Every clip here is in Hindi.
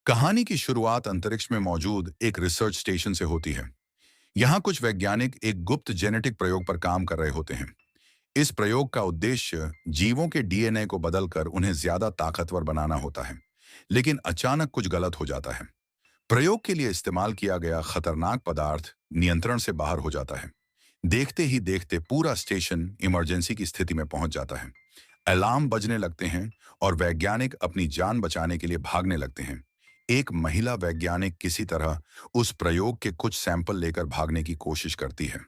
कहानी की शुरुआत अंतरिक्ष में मौजूद एक रिसर्च स्टेशन से होती है। यहाँ कुछ वैज्ञानिक एक गुप्त जेनेटिक प्रयोग पर काम कर रहे होते हैं। इस प्रयोग का उद्देश्य जीवों के डीएनए को बदलकर उन्हें ज्यादा ताकतवर बनाना होता है। लेकिन अचानक कुछ गलत हो जाता है। प्रयोग के लिए इस्तेमाल किया गया खतरनाक पदार्थ नियंत्रण से बाहर हो जाता है। देखते ही देखते पूरा स्टेशन इमरजेंसी की स्थिति में पहुंच जाता है। अलार्म बजने लगते हैं और वैज्ञानिक अपनी जान बचाने के लिए भागने लगते हैं। एक महिला वैज्ञानिक किसी तरह उस प्रयोग के कुछ सैंपल लेकर भागने की कोशिश करती है।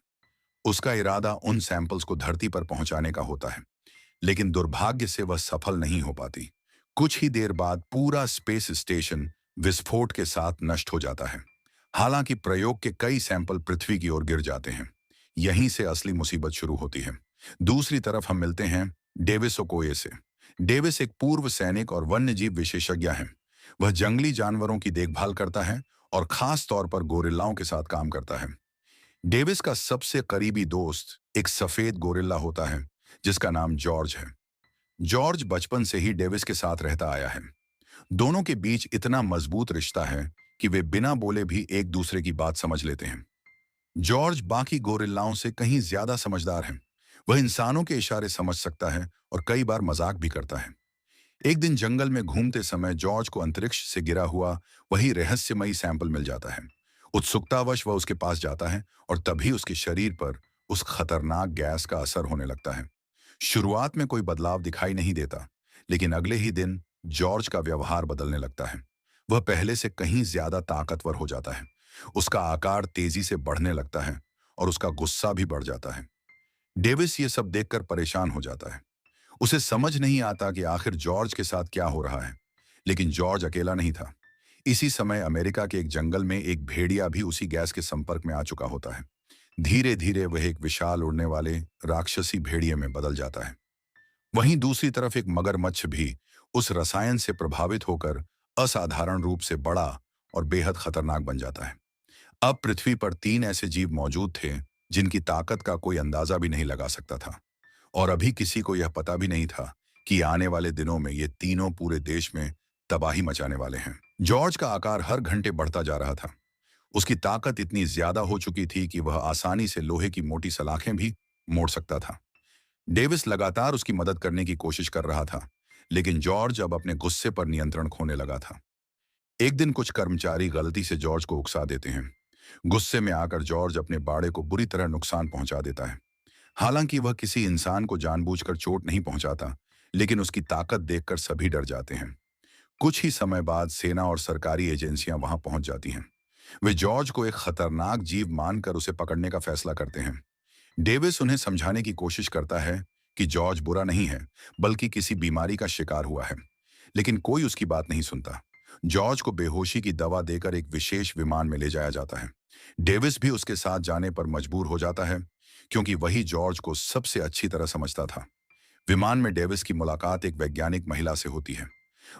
उसका इरादा उन सैंपल्स को धरती पर पहुंचाने का होता है, लेकिन दुर्भाग्य से वह सफल नहीं हो पाती। कुछ ही देर बाद पूरा स्पेस स्टेशन विस्फोट के साथ नष्ट हो जाता है। हालांकि प्रयोग के कई सैंपल पृथ्वी की ओर गिर जाते हैं। यहीं से असली मुसीबत शुरू होती है। दूसरी तरफ हम मिलते हैं डेविस ओकोये से। डेविस एक पूर्व सैनिक और वन्यजीव विशेषज्ञ हैं। वह जंगली जानवरों की देखभाल करता है और खास तौर पर गोरिल्लाओं के साथ काम करता है। डेविस का सबसे करीबी दोस्त एक सफेद गोरिल्ला होता है जिसका नाम जॉर्ज है। जॉर्ज बचपन से ही डेविस के साथ रहता आया है। दोनों के बीच इतना मजबूत रिश्ता है कि वे बिना बोले भी एक दूसरे की बात समझ लेते हैं। जॉर्ज बाकी गोरिल्लाओं से कहीं ज्यादा समझदार है। वह इंसानों के इशारे समझ सकता है और कई बार मजाक भी करता है। एक दिन जंगल में घूमते समय जॉर्ज को अंतरिक्ष से गिरा हुआ वही रहस्यमयी सैंपल मिल जाता है। उत्सुकतावश वह उसके पास जाता है और तभी उसके शरीर पर उस खतरनाक गैस का असर होने लगता है। शुरुआत में कोई बदलाव दिखाई नहीं देता, लेकिन अगले ही दिन जॉर्ज का व्यवहार बदलने लगता है। वह पहले से कहीं ज्यादा ताकतवर हो जाता है। उसका आकार तेजी से बढ़ने लगता है और उसका गुस्सा भी बढ़ जाता है। डेविस ये सब देखकर परेशान हो जाता है। उसे समझ नहीं आता कि आखिर जॉर्ज के साथ क्या हो रहा है। लेकिन जॉर्ज अकेला नहीं था। इसी समय अमेरिका के एक जंगल में एक भेड़िया भी उसी गैस के संपर्क में आ चुका होता है। धीरे धीरे वह एक विशाल उड़ने वाले राक्षसी भेड़िए में बदल जाता है। वहीं दूसरी तरफ एक मगरमच्छ भी उस रसायन से प्रभावित होकर असाधारण रूप से बड़ा और बेहद खतरनाक बन जाता है। अब पृथ्वी पर 3 ऐसे जीव मौजूद थे जिनकी ताकत का कोई अंदाजा भी नहीं लगा सकता था। और अभी किसी को यह पता भी नहीं था कि आने वाले दिनों में ये तीनों पूरे देश में तबाही मचाने वाले हैं। जॉर्ज का आकार हर घंटे बढ़ता जा रहा था। उसकी ताकत इतनी ज्यादा हो चुकी थी कि वह आसानी से लोहे की मोटी सलाखें भी मोड़ सकता था। डेविस लगातार उसकी मदद करने की कोशिश कर रहा था, लेकिन जॉर्ज अब अपने गुस्से पर नियंत्रण खोने लगा था। एक दिन कुछ कर्मचारी गलती से जॉर्ज को उकसा देते हैं। गुस्से में आकर जॉर्ज अपने बाड़े को बुरी तरह नुकसान पहुंचा देता है। हालांकि वह किसी इंसान को जानबूझकर चोट नहीं पहुंचाता, लेकिन उसकी ताकत देखकर सभी डर जाते हैं। कुछ ही समय बाद सेना और सरकारी एजेंसियां वहां पहुंच जाती हैं। वे जॉर्ज को एक खतरनाक जीव मानकर उसे पकड़ने का फैसला करते हैं। डेविस उन्हें समझाने की कोशिश करता है कि जॉर्ज बुरा नहीं है, बल्कि किसी बीमारी का शिकार हुआ है, लेकिन कोई उसकी बात नहीं सुनता। जॉर्ज को बेहोशी की दवा देकर एक विशेष विमान में ले जाया जाता है। डेविस भी उसके साथ जाने पर मजबूर हो जाता है, क्योंकि वही जॉर्ज को सबसे अच्छी तरह समझता था। विमान में डेविस की मुलाकात एक वैज्ञानिक महिला से होती है।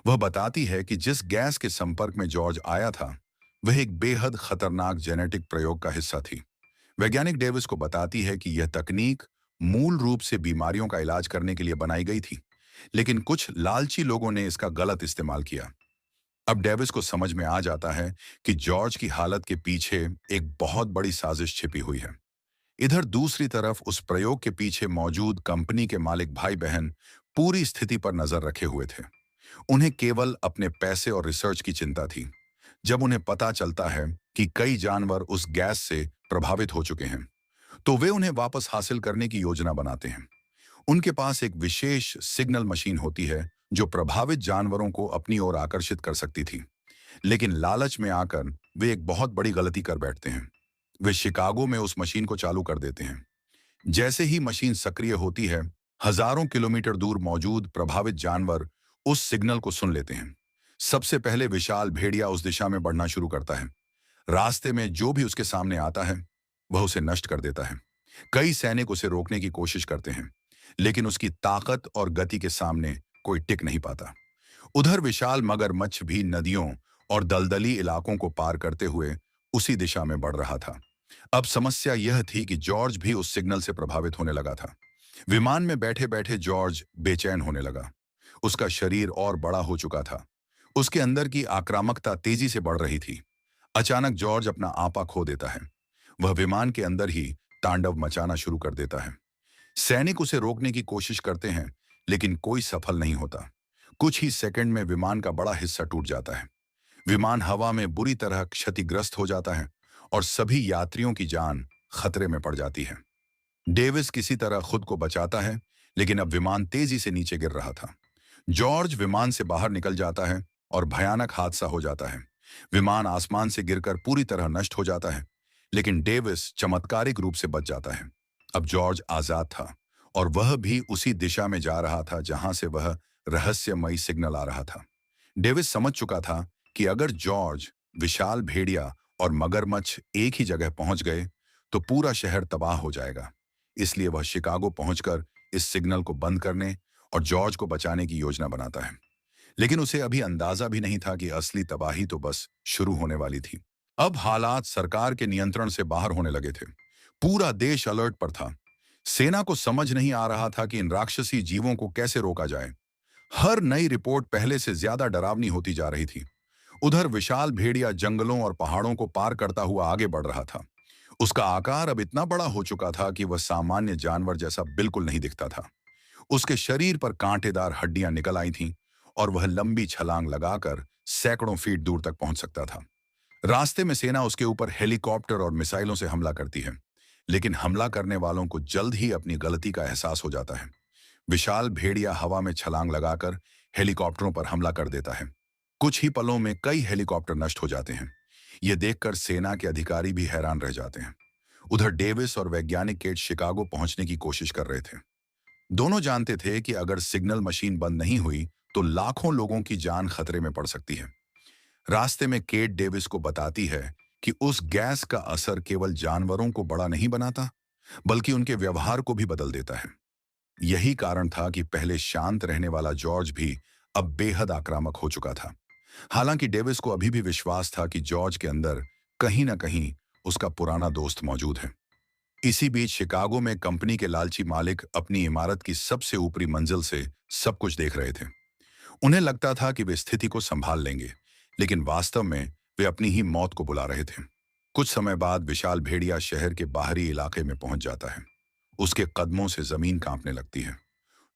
वह बताती है कि जिस गैस के संपर्क में जॉर्ज आया था, वह एक बेहद खतरनाक जेनेटिक प्रयोग का हिस्सा थी। वैज्ञानिक डेविस को बताती है कि यह तकनीक मूल रूप से बीमारियों का इलाज करने के लिए बनाई गई थी, लेकिन कुछ लालची लोगों ने इसका गलत इस्तेमाल किया। अब डेविस को समझ में आ जाता है कि जॉर्ज की हालत के पीछे एक बहुत बड़ी साजिश छिपी हुई है। इधर दूसरी तरफ उस प्रयोग के पीछे मौजूद कंपनी के मालिक भाई बहन पूरी स्थिति पर नजर रखे हुए थे। उन्हें केवल अपने पैसे और रिसर्च की चिंता थी। जब उन्हें पता चलता है कि कई जानवर उस गैस से प्रभावित हो चुके हैं, तो वे उन्हें वापस हासिल करने की योजना बनाते हैं। उनके पास एक विशेष सिग्नल मशीन होती है जो प्रभावित जानवरों को अपनी ओर आकर्षित कर सकती थी। लेकिन लालच में आकर वे एक बहुत बड़ी गलती कर बैठते हैं। वे शिकागो में उस मशीन को चालू कर देते हैं। जैसे ही मशीन सक्रिय होती है, हजारों किलोमीटर दूर मौजूद प्रभावित जानवर उस सिग्नल को सुन लेते हैं। सबसे पहले विशाल भेड़िया उस दिशा में बढ़ना शुरू करता है। रास्ते में जो भी उसके सामने आता है, वह उसे नष्ट कर देता है। कई सैनिक उसे रोकने की कोशिश करते हैं, लेकिन उसकी ताकत और गति के सामने कोई टिक नहीं पाता। उधर विशाल मगरमच्छ भी नदियों और दलदली इलाकों को पार करते हुए उसी दिशा में बढ़ रहा था। अब समस्या यह थी कि जॉर्ज भी उस सिग्नल से प्रभावित होने लगा था। विमान में बैठे बैठे जॉर्ज बेचैन होने लगा। उसका शरीर और बड़ा हो चुका था। उसके अंदर की आक्रामकता तेजी से बढ़ रही थी। अचानक जॉर्ज अपना आपा खो देता है। वह विमान के अंदर ही तांडव मचाना शुरू कर देता है। सैनिक उसे रोकने की कोशिश करते हैं, लेकिन कोई सफल नहीं होता। कुछ ही सेकंड में विमान का बड़ा हिस्सा टूट जाता है। विमान हवा में बुरी तरह क्षतिग्रस्त हो जाता है और सभी यात्रियों की जान खतरे में पड़ जाती है। डेविस किसी तरह खुद को बचाता है, लेकिन अब विमान तेजी से नीचे गिर रहा था। जॉर्ज विमान से बाहर निकल जाता है और भयानक हादसा हो जाता है। विमान आसमान से गिरकर पूरी तरह नष्ट हो जाता है, लेकिन डेविस चमत्कारिक रूप से बच जाता है। अब जॉर्ज आजाद था और वह भी उसी दिशा में जा रहा था जहां से वह रहस्यमयी सिग्नल आ रहा था। डेविस समझ चुका था कि अगर जॉर्ज, विशाल भेड़िया और मगरमच्छ एक ही जगह पहुंच गए तो पूरा शहर तबाह हो जाएगा। इसलिए वह शिकागो पहुंचकर इस सिग्नल को बंद करने और जॉर्ज को बचाने की योजना बनाता है। लेकिन उसे अभी अंदाजा भी नहीं था कि असली तबाही तो बस शुरू होने वाली थी। अब हालात सरकार के नियंत्रण से बाहर होने लगे थे। पूरा देश अलर्ट पर था। सेना को समझ नहीं आ रहा था कि इन राक्षसी जीवों को कैसे रोका जाए। हर नई रिपोर्ट पहले से ज्यादा डरावनी होती जा रही थी। उधर विशाल भेड़िया जंगलों और पहाड़ों को पार करता हुआ आगे बढ़ रहा था। उसका आकार अब इतना बड़ा हो चुका था कि वह सामान्य जानवर जैसा बिल्कुल नहीं दिखता था। उसके शरीर पर कांटेदार हड्डियां निकल आई थीं और वह लंबी छलांग लगाकर सैकड़ों फीट दूर तक पहुंच सकता था। रास्ते में सेना उसके ऊपर हेलीकॉप्टर और मिसाइलों से हमला करती है, लेकिन हमला करने वालों को जल्द ही अपनी गलती का एहसास हो जाता है। विशाल भेड़िया हवा में छलांग लगाकर हेलीकॉप्टरों पर हमला कर देता है। कुछ ही पलों में कई हेलीकॉप्टर नष्ट हो जाते हैं। ये देखकर सेना के अधिकारी भी हैरान रह जाते हैं। उधर डेविस और वैज्ञानिक केट शिकागो पहुंचने की कोशिश कर रहे थे। दोनों जानते थे कि अगर सिग्नल मशीन बंद नहीं हुई तो लाखों लोगों की जान खतरे में पड़ सकती है। रास्ते में केट डेविस को बताती है कि उस गैस का असर केवल जानवरों को बड़ा नहीं बनाता, बल्कि उनके व्यवहार को भी बदल देता है। यही कारण था कि पहले शांत रहने वाला जॉर्ज भी अब बेहद आक्रामक हो चुका था। हालांकि डेविस को अभी भी विश्वास था कि जॉर्ज के अंदर कहीं ना कहीं उसका पुराना दोस्त मौजूद है। इसी बीच शिकागो में कंपनी के लालची मालिक अपनी इमारत की सबसे ऊपरी मंजिल से सब कुछ देख रहे थे। उन्हें लगता था कि वे स्थिति को संभाल लेंगे, लेकिन वास्तव में वे अपनी ही मौत को बुला रहे थे। कुछ समय बाद विशाल भेड़िया शहर के बाहरी इलाके में पहुंच जाता है। उसके कदमों से जमीन कांपने लगती है।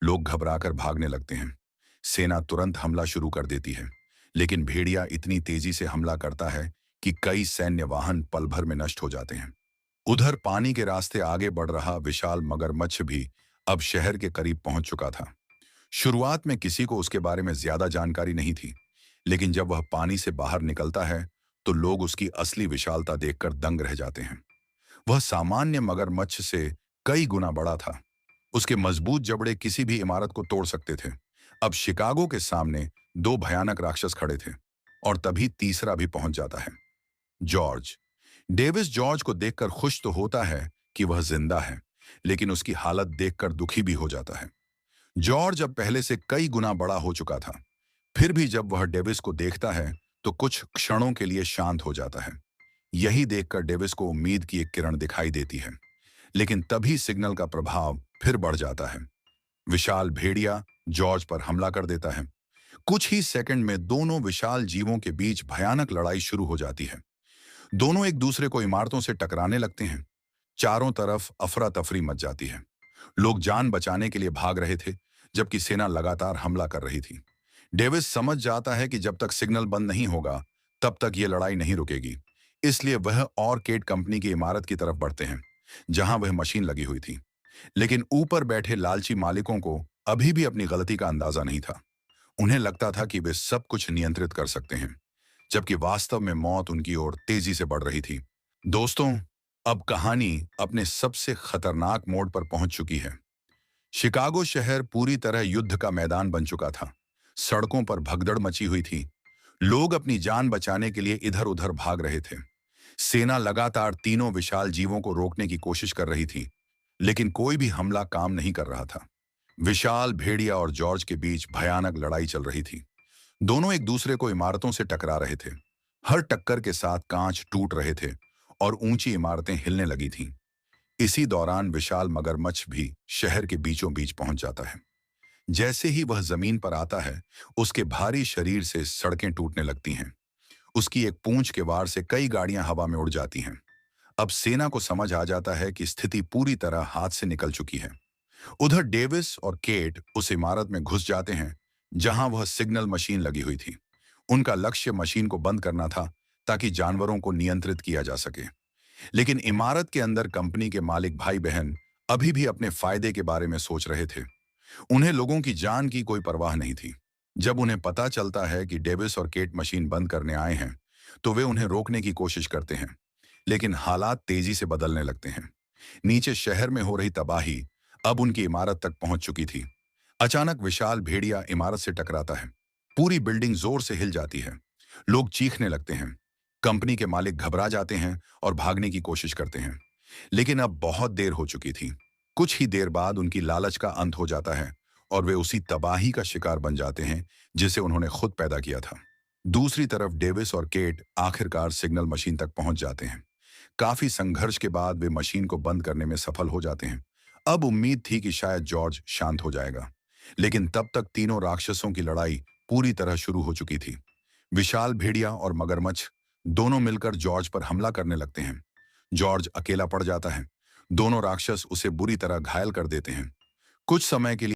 लोग घबराकर भागने लगते हैं। सेना तुरंत हमला शुरू कर देती है, लेकिन भेड़िया इतनी तेजी से हमला करता है कि कई सैन्य वाहन पल भर में नष्ट हो जाते हैं। उधर पानी के रास्ते आगे बढ़ रहा विशाल मगरमच्छ भी अब शहर के करीब पहुंच चुका था। शुरुआत में किसी को उसके बारे में ज्यादा जानकारी नहीं थी, लेकिन जब वह पानी से बाहर निकलता है तो लोग उसकी असली विशालता देखकर दंग रह जाते हैं। वह सामान्य मगरमच्छ से कई गुना बड़ा था। उसके मजबूत जबड़े किसी भी इमारत को तोड़ सकते थे। अब शिकागो के सामने दो भयानक राक्षस खड़े थे और तभी तीसरा भी पहुंच जाता है, जॉर्ज। डेविस जॉर्ज को देखकर खुश तो होता है कि वह जिंदा है, लेकिन उसकी हालत देखकर दुखी भी हो जाता है। जॉर्ज अब पहले से कई गुना बड़ा हो चुका था। फिर भी जब वह डेविस को देखता है तो कुछ क्षणों के लिए शांत हो जाता है। यही देखकर डेविस को उम्मीद की एक किरण दिखाई देती है, लेकिन तभी सिग्नल का प्रभाव फिर बढ़ जाता है। विशाल भेड़िया जॉर्ज पर हमला कर देता है। कुछ ही सेकंड में दोनों विशाल जीवों के बीच भयानक लड़ाई शुरू हो जाती है। दोनों एक दूसरे को इमारतों से टकराने लगते हैं। चारों तरफ अफरा तफरी मच जाती है। लोग जान बचाने के लिए भाग रहे थे, जबकि सेना लगातार हमला कर रही थी। डेविस समझ जाता है कि जब तक सिग्नल बंद नहीं होगा तब तक ये लड़ाई नहीं रुकेगी। इसलिए वह और केट कंपनी की इमारत की तरफ बढ़ते हैं, जहां वह मशीन लगी हुई थी। लेकिन ऊपर बैठे लालची मालिकों को अभी भी अपनी गलती का अंदाजा नहीं था। उन्हें लगता था कि वे सब कुछ नियंत्रित कर सकते हैं, जबकि वास्तव में मौत उनकी ओर तेजी से बढ़ रही थी। दोस्तों, अब कहानी अपने सबसे खतरनाक मोड़ पर पहुंच चुकी है। शिकागो शहर पूरी तरह युद्ध का मैदान बन चुका था। सड़कों पर भगदड़ मची हुई थी। लोग अपनी जान बचाने के लिए इधर उधर भाग रहे थे। सेना लगातार तीनों विशाल जीवों को रोकने की कोशिश कर रही थी, लेकिन कोई भी हमला काम नहीं कर रहा था। विशाल भेड़िया और जॉर्ज के बीच भयानक लड़ाई चल रही थी। दोनों एक दूसरे को इमारतों से टकरा रहे थे। हर टक्कर के साथ कांच टूट रहे थे और ऊंची इमारतें हिलने लगी थीं। इसी दौरान विशाल मगरमच्छ भी शहर के बीचों बीच पहुंच जाता है। जैसे ही वह जमीन पर आता है, उसके भारी शरीर से सड़कें टूटने लगती हैं। उसकी एक पूंछ के वार से कई गाड़ियां हवा में उड़ जाती हैं। अब सेना को समझ आ जाता है कि स्थिति पूरी तरह हाथ से निकल चुकी है। उधर डेविस और केट उस इमारत में घुस जाते हैं जहां वह सिग्नल मशीन लगी हुई थी। उनका लक्ष्य मशीन को बंद करना था ताकि जानवरों को नियंत्रित किया जा सके। लेकिन इमारत के अंदर कंपनी के मालिक भाई बहन अभी भी अपने फायदे के बारे में सोच रहे थे। उन्हें लोगों की जान की कोई परवाह नहीं थी। जब उन्हें पता चलता है कि डेविस और केट मशीन बंद करने आए हैं, तो वे उन्हें रोकने की कोशिश करते हैं। लेकिन हालात तेजी से बदलने लगते हैं। नीचे शहर में हो रही तबाही अब उनकी इमारत तक पहुंच चुकी थी। अचानक विशाल भेड़िया इमारत से टकराता है। पूरी बिल्डिंग जोर से हिल जाती है। लोग चीखने लगते हैं। कंपनी के मालिक घबरा जाते हैं और भागने की कोशिश करते हैं। लेकिन अब बहुत देर हो चुकी थी। कुछ ही देर बाद उनकी लालच का अंत हो जाता है और वे उसी तबाही का शिकार बन जाते हैं जिसे उन्होंने खुद पैदा किया था। दूसरी तरफ डेविस और केट आखिरकार सिग्नल मशीन तक पहुंच जाते हैं। काफी संघर्ष के बाद वे मशीन को बंद करने में सफल हो जाते हैं। अब उम्मीद थी कि शायद जॉर्ज शांत हो जाएगा, लेकिन तब तक तीनों राक्षसों की लड़ाई पूरी तरह शुरू हो चुकी थी। विशाल भेड़िया और मगरमच्छ दोनों मिलकर जॉर्ज पर हमला करने लगते हैं। जॉर्ज अकेला पड़ जाता है। दोनों राक्षस उसे बुरी तरह घायल कर देते हैं। कुछ समय के लिए